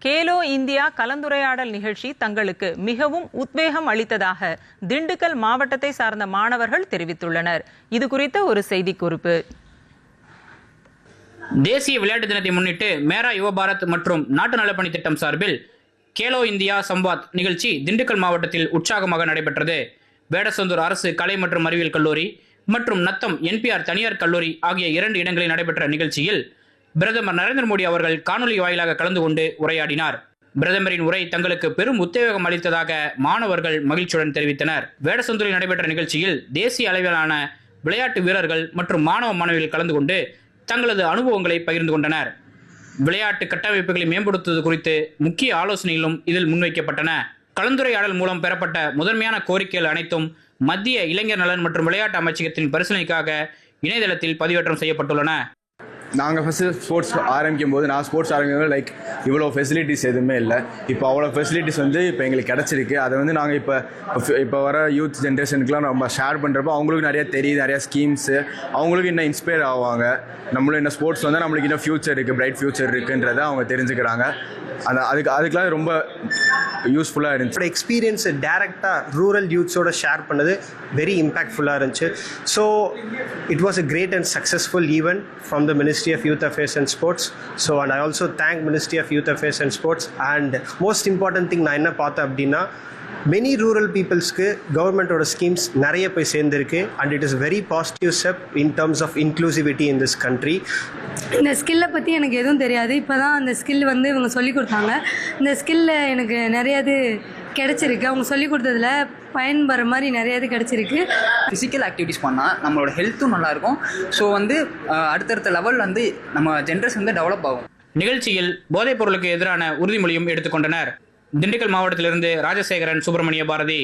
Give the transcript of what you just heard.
Khelo India கலந்துரையாடல் நிகழ்ச்சி தங்களுக்கு மிகவும் உத்வேகம் அளித்ததாக திண்டுக்கல் மாவட்டத்தை சார்ந்த மாணவர்கள் தெரிவித்துள்ளனர். இது குறித்த ஒரு செய்திக்குறிப்பு. தேசிய விளையாட்டு தினத்தை முன்னிட்டு மேரா யுவ பாரத் மற்றும் நாட்டு நலப்பணி திட்டம் சார்பில் கேலோ இந்தியா சம்வாத் நிகழ்ச்சி திண்டுக்கல் மாவட்டத்தில் உற்சாகமாக நடைபெற்றது. வேடசந்தூர் அரசு கலை மற்றும் அறிவியல் கல்லூரி மற்றும் நத்தம் NPR தனியார் கல்லூரி ஆகிய 2 இடங்களில் நடைபெற்ற நிகழ்ச்சியில் பிரதமர் நரேந்திர மோடி அவர்கள் காணொலி வாயிலாக கலந்து கொண்டு உரையாடினார். பிரதமரின் உரை தங்களுக்கு பெரும் உத்வேகம் அளித்ததாக மாணவர்கள் மகிழ்ச்சியுடன் தெரிவித்தனர். வேடசந்தூரில் நடைபெற்ற நிகழ்ச்சியில் தேசிய அளவிலான விளையாட்டு வீரர்கள் மற்றும் மாணவ மாணவிகள் கலந்து கொண்டு தங்களது அனுபவங்களை பகிர்ந்து கொண்டனர். விளையாட்டு கட்டமைப்புகளை மேம்படுத்துவது குறித்து முக்கிய ஆலோசனைகளும் இதில் முன்வைக்கப்பட்டன. கலந்துரையாடல் மூலம் பெறப்பட்ட முதன்மையான கோரிக்கைகள் அனைத்தும் மத்திய இளைஞர் நலன் மற்றும் விளையாட்டு அமைச்சகத்தின் பரிசீலனைக்காக இணையதளத்தில் பதிவேற்றம் செய்யப்பட்டுள்ளன. நாங்கள் ஃபஸ்ட்டு ஸ்போர்ட்ஸ் ஆரம்பிக்கும் போது லைக் இவ்வளோ ஃபெசிலிட்டிஸ் எதுவுமே இல்லை. இப்போ அவ்வளோ ஃபெசிலிட்டிஸ் இப்போ எங்களுக்கு கிடச்சிருக்கு. அதை நாங்கள் இப்போ வர யூத் ஜென்ரேஷனுக்குலாம் நம்ம ஷேர் பண்ணுறப்போ அவங்களுக்கு நிறையா தெரியுது, நிறையா ஸ்கீம்ஸு, அவங்களுக்கு இன்னும் இன்ஸ்பயர் ஆவாங்க. நம்மளும் இன்னும் ஸ்போர்ட்ஸ் நம்மளுக்கு இன்னும் ஃப்யூச்சர் இருக்குது, பிரைட் ஃப்யூச்சர் இருக்குன்றதை அவங்க தெரிஞ்சுக்கிறாங்க. அதுக்கெலாம் ரொம்ப யூஸ்ஃபுல்லாக இருந்துச்சு. எக்ஸ்பீரியன்ஸ் டேரெக்டாக ரூரல் யூத்ஸோட ஷேர் பண்ணது வெரி இம்பேக்ட்ஃபுல்லாக இருந்துச்சு. So it was a great and successful event from the ministry of youth affairs and sports. So and I also thank ministry of youth affairs and sports. And most important thing நான் என்ன பார்த்தேன் அப்படின்னா, many rural பீப்புள்ஸ்க்கு கவர்மெண்ட்டோட schemes நிறைய போய் சேர்ந்துருக்கு. And it is very positive step in terms of inclusivity in this country. இந்த ஸ்கில்லை பற்றி எனக்கு எதுவும் தெரியாது. இப்போ தான் அந்த ஸ்கில் இவங்க சொல்லிக் கொடுத்தாங்க. இந்த ஸ்கில்ல எனக்கு நிறையாது கிடச்சிருக்கு. அவங்க சொல்லிக் கொடுத்ததில் பயன்படுற மாதிரி நிறையாது கிடச்சிருக்கு. ஃபிசிக்கல் ஆக்டிவிட்டிஸ் பண்ணால் நம்மளோட ஹெல்த்தும் நல்லாயிருக்கும். ஸோ அடுத்தடுத்த லெவல் நம்ம ஜென்ரேஷன் டெவலப் ஆகும். நிகழ்ச்சியில் போதைப் பொருளுக்கு எதிரான உறுதிமொழியும் எடுத்துக்கொண்டனர். திண்டுக்கல் மாவட்டத்திலிருந்து ராஜசேகரன், சுப்பிரமணிய பாரதி.